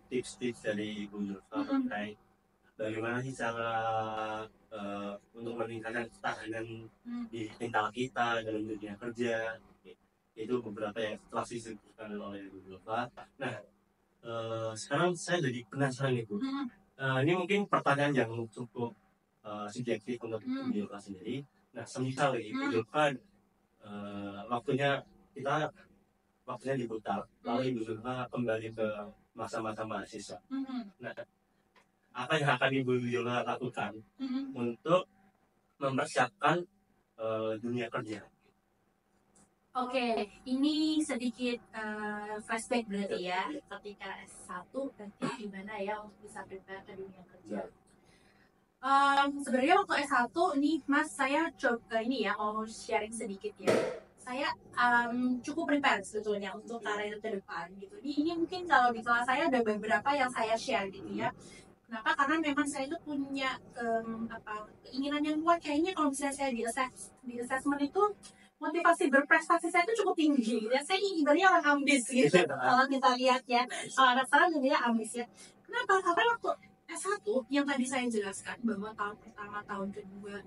tips-tips dari Ibu Zulfa terkait bagaimana sih cara untuk meningkatkan ketahanan di mental kita dalam dunia kerja. Itu beberapa yang telah disebutkan oleh Ibu Zulfa. Nah sekarang saya jadi penasaran nih Bu. Ini mungkin pertanyaan yang cukup subjektif untuk Ibu Zulfa sendiri. Nah semisal Ibu Zulfa waktunya diputar, lalu Ibu Zulfa kembali ke masa-masa mahasiswa. Nah, apa yang akan Ibu Zulfa lakukan untuk mempersiapkan dunia kerja? Oke, ini sedikit flashback berarti ya, ketika S1 nanti gimana ya untuk bisa prepare ke dunia kerja. Sebenarnya waktu S1 nih Mas, saya coba ini ya mau sharing sedikit ya. saya cukup prepare sebetulnya untuk karir ke depan gitu. Ini mungkin kalau di kelas saya ada beberapa yang saya share gitu ya. Kenapa? Karena memang saya itu punya keinginan yang kuat. Kayaknya kalau misalnya saya di assessment itu motivasi berprestasi saya itu cukup tinggi gitu ya. Saya ibaratnya orang ambis gitu. Kalau kita lihat ya, kalau anak sekarang jadinya ambis ya. Kenapa? Karena waktu S1 yang tadi saya jelaskan bahwa tahun pertama, tahun kedua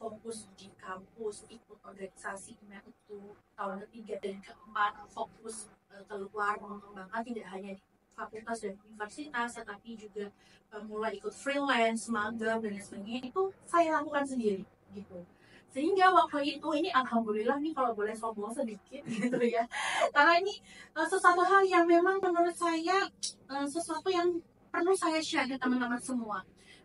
fokus di kampus, ikut organisasi itu, tahun ketiga dan keempat fokus keluar mengembangkan tidak hanya di fakultas dan universitas, tetapi juga mulai ikut freelance, magang dan lain sebagainya, itu saya lakukan sendiri gitu. Sehingga waktu itu ini alhamdulillah nih kalau boleh sombong sedikit gitu ya, karena ini sesuatu hal yang memang menurut saya sesuatu yang perlu saya share ke teman-teman semua.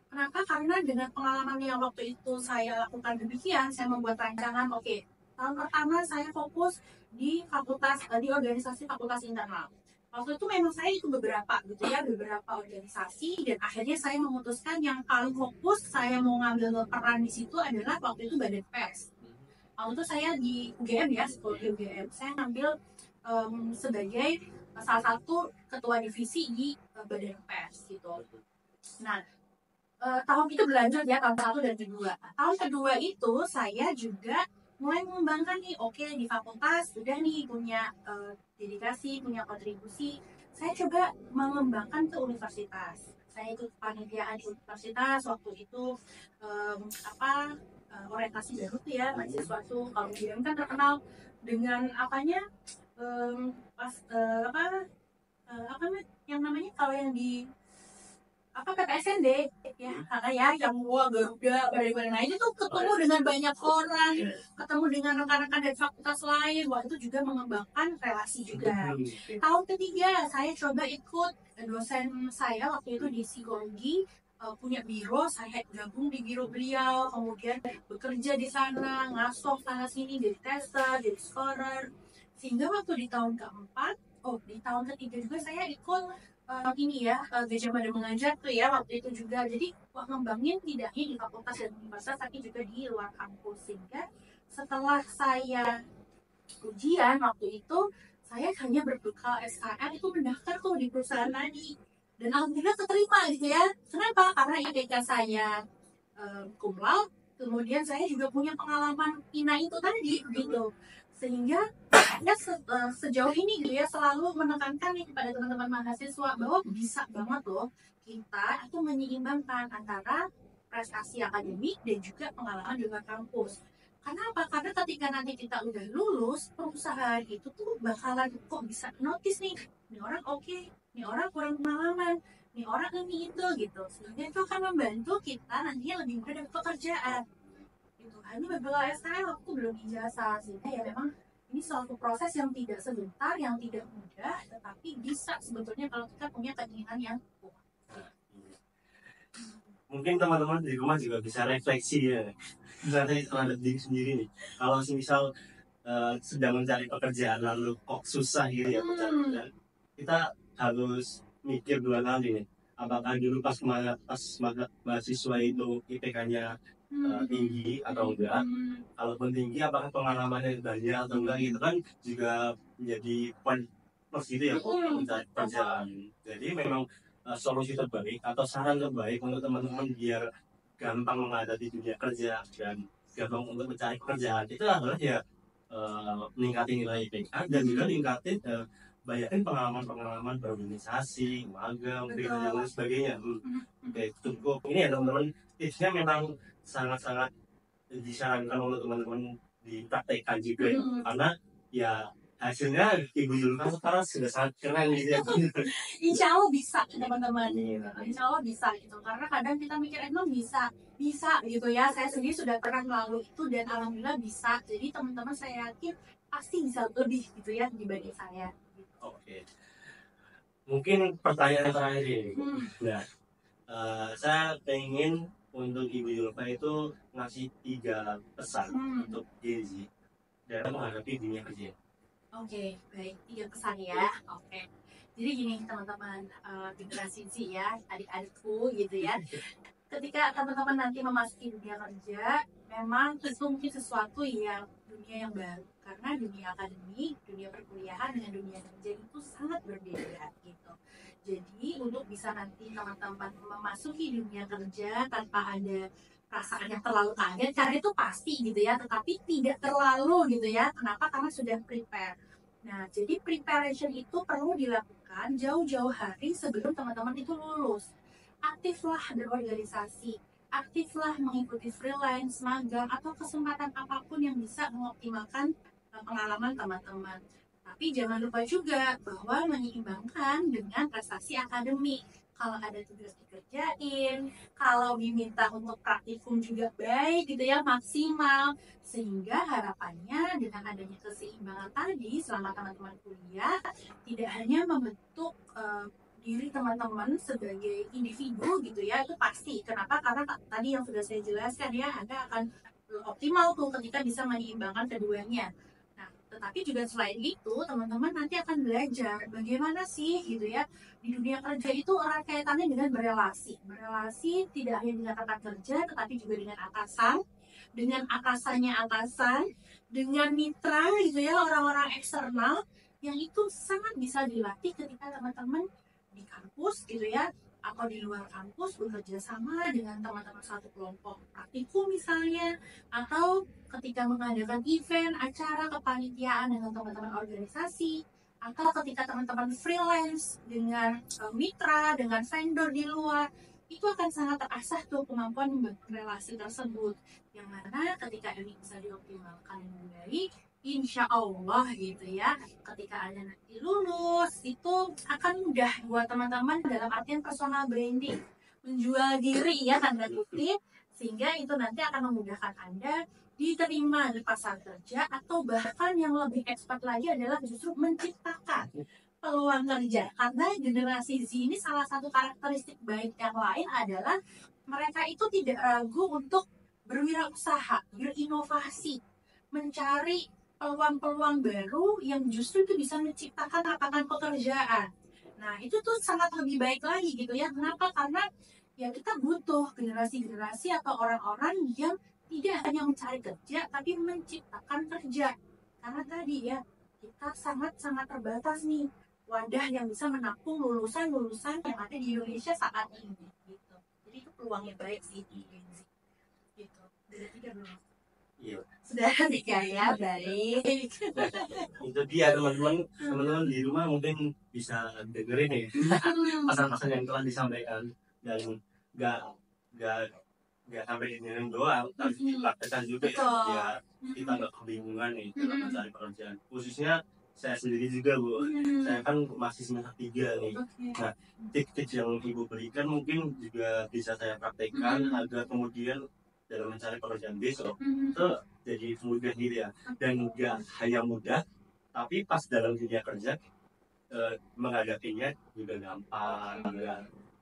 Kenapa? Karena dengan pengalaman yang waktu itu saya lakukan demikian, saya membuat rancangan, oke, tahun pertama saya fokus di fakultas, di organisasi fakultas internal. Waktu itu memang saya ikut beberapa gitu ya, beberapa organisasi, dan akhirnya saya memutuskan yang paling fokus saya mau ngambil peran di situ adalah waktu itu Badan Pers. Waktu itu saya di UGM ya, psikologi UGM, saya ngambil sebagai salah satu ketua divisi di Badan Pers gitu. Nah, tahun itu berlanjut ya, tahun 1 dan kedua. Tahun kedua itu saya juga mulai mengembangkan nih, oke, di fakultas udah nih punya dedikasi, punya kontribusi. Saya coba mengembangkan ke universitas. Saya ikut panitiaan di universitas waktu itu orientasi baru tuh ya, mahasiswa tuh kalau UGM kan terkenal dengan apanya, yang namanya kalau yang di PPSND ya, karena ya yang Garuda bagaimana itu tuh ketemu dengan banyak orang, ketemu dengan rekan-rekan dari fakultas lain, waktu itu juga mengembangkan relasi juga. Tahun ketiga saya coba ikut dosen saya waktu itu di psikologi, punya biro, saya gabung di biro beliau, kemudian bekerja di sana, ngasuh sana sini, jadi tester, jadi scorer, sehingga waktu di tahun keempat, di tahun ketiga juga saya ikut ini ya, Gajah Mada Mengajar tuh ya waktu itu juga. Jadi ngembangin tidak hanya di fakultas dan universitas tapi juga di luar kampus. Sehingga setelah saya ujian waktu itu, saya hanya berbekal SKM itu mendaftar tuh di perusahaan tadi. Dan alhamdulillah keterima gitu ya. Kenapa? Karena IPK saya cum laude, kemudian saya juga punya pengalaman INA itu tadi gitu. Sehingga ya sejauh ini gitu ya selalu menekankan nih kepada teman-teman mahasiswa bahwa bisa banget loh kita itu menyeimbangkan antara prestasi akademik dan juga pengalaman di luar kampus. Karena apa? Karena ketika nanti kita udah lulus, perusahaan itu tuh bakalan kok bisa notice nih, ini orang oke, ini orang kurang pengalaman, ini orang ini itu gitu. Sehingga itu akan membantu kita nantinya lebih mudah dapat pekerjaan. Gitu. Ini beberapa SKL aku belum ijazah, sehingga ya memang ini suatu proses yang tidak sebentar, yang tidak mudah, tetapi bisa sebetulnya kalau kita punya keinginan yang kuat. Mungkin teman-teman di rumah juga bisa refleksi ya, misalnya terhadap diri sendiri nih. Kalau misal sedang mencari pekerjaan lalu kok susah gitu ya pekerjaan, kita harus mikir 2 kali nih. Apakah dulu pas mahasiswa itu IPK-nya tinggi atau enggak? Kalaupun tinggi, apakah pengalamannya banyak atau enggak gitu kan juga menjadi poin plus gitu ya mencari pekerjaan. Jadi memang solusi terbaik atau saran terbaik untuk teman-teman biar gampang menghadapi dunia kerja dan gampang untuk mencari pekerjaan itu adalah ya meningkatin nilai IPK dan juga meningkatin banyakin pengalaman-pengalaman berorganisasi, magang, dan lain sebagainya. Oke, cukup ini ya teman-teman, tipsnya memang sangat-sangat disarankan untuk teman-teman dipraktekkan juga ya. Karena ya hasilnya Ibu Julka sekarang sudah sangat keren gitu ya. Insya Allah bisa teman-teman, Insya Allah bisa gitu. Karena kadang kita mikir emang bisa gitu ya. Saya sendiri sudah pernah melalui itu dan alhamdulillah bisa. Jadi teman-teman saya yakin pasti bisa lebih gitu ya dibanding saya. Oke. Mungkin pertanyaan terakhir ini. Nah, saya pengen untuk Ibu Julka itu ngasih 3 pesan untuk Gen dalam menghadapi dunia kerja. Oke, baik, 3 pesan ya. Oke. Jadi gini teman-teman, generasi Z ya, adik-adikku gitu ya. Ketika teman-teman nanti memasuki dunia kerja, memang itu mungkin sesuatu yang dunia yang baru, karena dunia akademik, dunia perkuliahan dengan dunia kerja itu sangat berbeda gitu. Jadi untuk bisa nanti teman-teman memasuki dunia kerja tanpa ada perasaan yang terlalu kaget, karena itu pasti gitu ya, tetapi tidak terlalu gitu ya. Kenapa? Karena sudah prepare. Nah, jadi preparation itu perlu dilakukan jauh-jauh hari sebelum teman-teman itu lulus. Aktiflah berorganisasi, aktiflah mengikuti freelance, magang, atau kesempatan apapun yang bisa mengoptimalkan pengalaman teman-teman. Tapi jangan lupa juga bahwa menyeimbangkan dengan prestasi akademik. Kalau ada tugas dikerjain, kalau diminta untuk praktikum juga baik gitu ya, maksimal. Sehingga harapannya dengan adanya keseimbangan tadi selama teman-teman kuliah, tidak hanya membentuk diri teman-teman sebagai individu gitu ya, itu pasti. Kenapa? Karena tadi yang sudah saya jelaskan ya, Anda akan optimal tuh ketika bisa menyeimbangkan keduanya. Nah, tetapi juga selain itu, teman-teman nanti akan belajar bagaimana sih gitu ya, di dunia kerja itu erat kaitannya dengan berelasi. Berelasi tidak hanya dengan rekan kerja, tetapi juga dengan atasan, dengan atasannya atasan, dengan mitra gitu ya, orang-orang eksternal, yang itu sangat bisa dilatih ketika teman-teman di kampus gitu ya, atau di luar kampus bekerja sama dengan teman-teman satu kelompok praktikum misalnya, atau ketika mengadakan event, acara, kepanitiaan dengan teman-teman organisasi, atau ketika teman-teman freelance dengan mitra, dengan vendor di luar, itu akan sangat terasah tuh kemampuan membangun relasi tersebut, yang mana ketika ini bisa dioptimalkan dengan baik, insya Allah gitu ya, ketika Anda nanti lulus itu akan mudah buat teman-teman dalam artian personal branding, menjual diri ya tanda kutip, sehingga itu nanti akan memudahkan Anda diterima di pasar kerja, atau bahkan yang lebih expert lagi adalah justru menciptakan peluang kerja. Karena generasi Z ini salah satu karakteristik baik yang lain adalah mereka itu tidak ragu untuk berwirausaha, berinovasi, mencari peluang-peluang baru yang justru itu bisa menciptakan lapangan pekerjaan. Nah, itu tuh sangat lebih baik lagi gitu ya. Kenapa? Karena ya kita butuh generasi-generasi atau orang-orang yang tidak hanya mencari kerja, tapi menciptakan kerja. Karena tadi ya, kita sangat-sangat terbatas nih wadah yang bisa menampung lulusan-lulusan yang ada di Indonesia saat ini. Gitu. Jadi itu peluangnya baik sih di Indonesia. Gitu. Dari 3 belum? Iya. Sudah tiga ya, baik. Itu dia teman-teman di rumah mungkin bisa dengerin ya pesan-pesan yang telah disampaikan, dan nggak nggak sampai dengerin doang, tapi dipraktekkan juga ya, kita nggak kebingungan nih dalam mencari pekerjaan. Khususnya saya sendiri juga Bu, saya kan masih semester 3 nih. Nah, tips-tips yang Ibu berikan mungkin juga bisa saya praktekkan agar kemudian dalam mencari pekerjaan besok itu jadi mudah gitu ya, dan nggak hanya mudah tapi pas dalam dunia kerja menghadapinya juga gampang,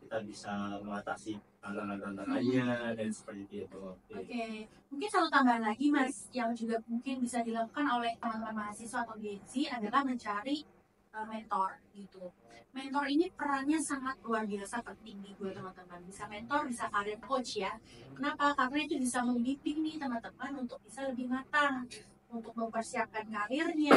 kita bisa mengatasi tantangan-tantangannya dan seperti itu. Oke. Mungkin satu tambahan lagi Mas yang juga mungkin bisa dilakukan oleh teman-teman mahasiswa atau Gen Z adalah mencari mentor gitu. Mentor ini perannya sangat luar biasa penting nih buat teman-teman. Bisa mentor, bisa career coach ya. Kenapa? Karena itu bisa membimbing nih teman-teman untuk bisa lebih matang, untuk mempersiapkan karirnya,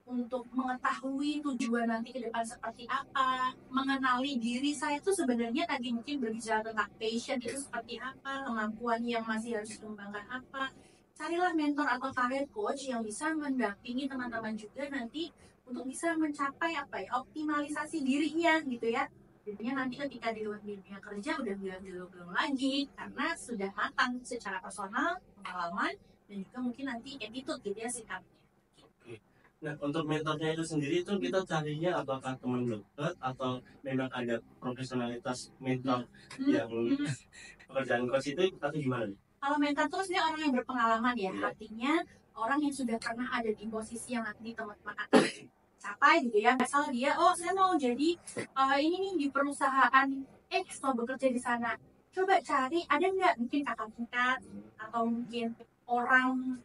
untuk mengetahui tujuan nanti ke depan seperti apa, mengenali diri saya itu sebenarnya tadi mungkin berbicara tentang passion itu seperti apa, kemampuan yang masih harus dikembangkan apa. Carilah mentor atau career coach yang bisa mendampingi teman-teman juga nanti untuk bisa mencapai apa ya, optimalisasi dirinya gitu ya. Jadinya nanti ketika di dunia kerja udah belum lagi karena sudah matang secara personal, pengalaman, dan juga mungkin nanti attitude gitu ya sikapnya. Nah, untuk mentornya itu sendiri itu kita carinya apakah teman dekat atau memang ada profesionalitas mentor yang pekerjaan coach itu atau gimana? Kalau mentor itu sebenarnya orang yang berpengalaman ya, artinya orang yang sudah pernah ada di posisi yang nanti teman-teman akan capai gitu ya. Misalnya dia, oh saya mau jadi ini nih di perusahaan X, mau bekerja di sana. Coba cari ada nggak mungkin kakak tingkat atau mungkin orang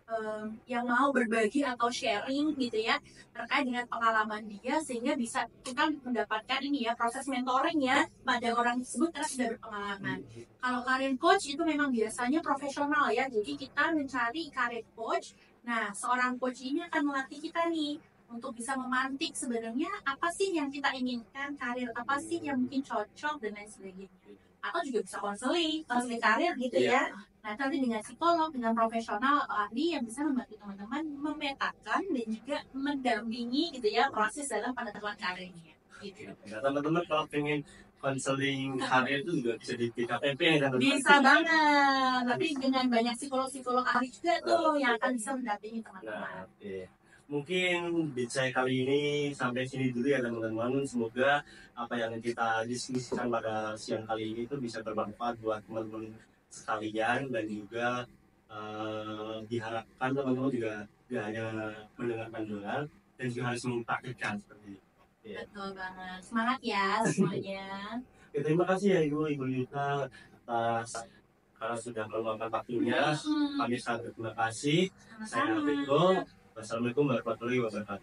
yang mau berbagi atau sharing gitu ya terkait dengan pengalaman dia, sehingga bisa kita mendapatkan ini ya proses mentoring ya pada orang tersebut karena sudah berpengalaman. Kalau career coach itu memang biasanya profesional ya, jadi kita mencari career coach Nah, seorang coach ini akan melatih kita nih untuk bisa memantik sebenarnya apa sih yang kita inginkan, karir apa sih yang mungkin cocok dan lain sebagainya. Atau juga bisa konseling karir gitu ya. Nah, nanti dengan psikolog, dengan profesional atau ahli yang bisa membantu teman-teman memetakan dan juga mendampingi gitu ya proses dalam penentuan karirnya. Gitu. Ya, teman-teman kalau pengen konseling karir itu juga bisa di PKPP nih teman-teman. Bisa banget, tapi dengan banyak psikolog-psikolog ahli juga tuh yang akan bisa mendampingi teman-teman. Nah, oke. Mungkin bincang kali ini sampai sini dulu ya teman-teman. Semoga apa yang kita diskusikan pada siang kali ini itu bisa bermanfaat buat teman-teman sekalian, dan juga diharapkan teman-teman juga tidak hanya mendengarkan doang, dan juga harus mempraktikkan seperti itu. Ya. Betul banget. Semangat ya semuanya. Oke, terima kasih ya Ibu Yuta atas karena sudah meluangkan waktunya. Kami sangat terima kasih. Saya Alvito. Wassalamualaikum warahmatullahi wabarakatuh.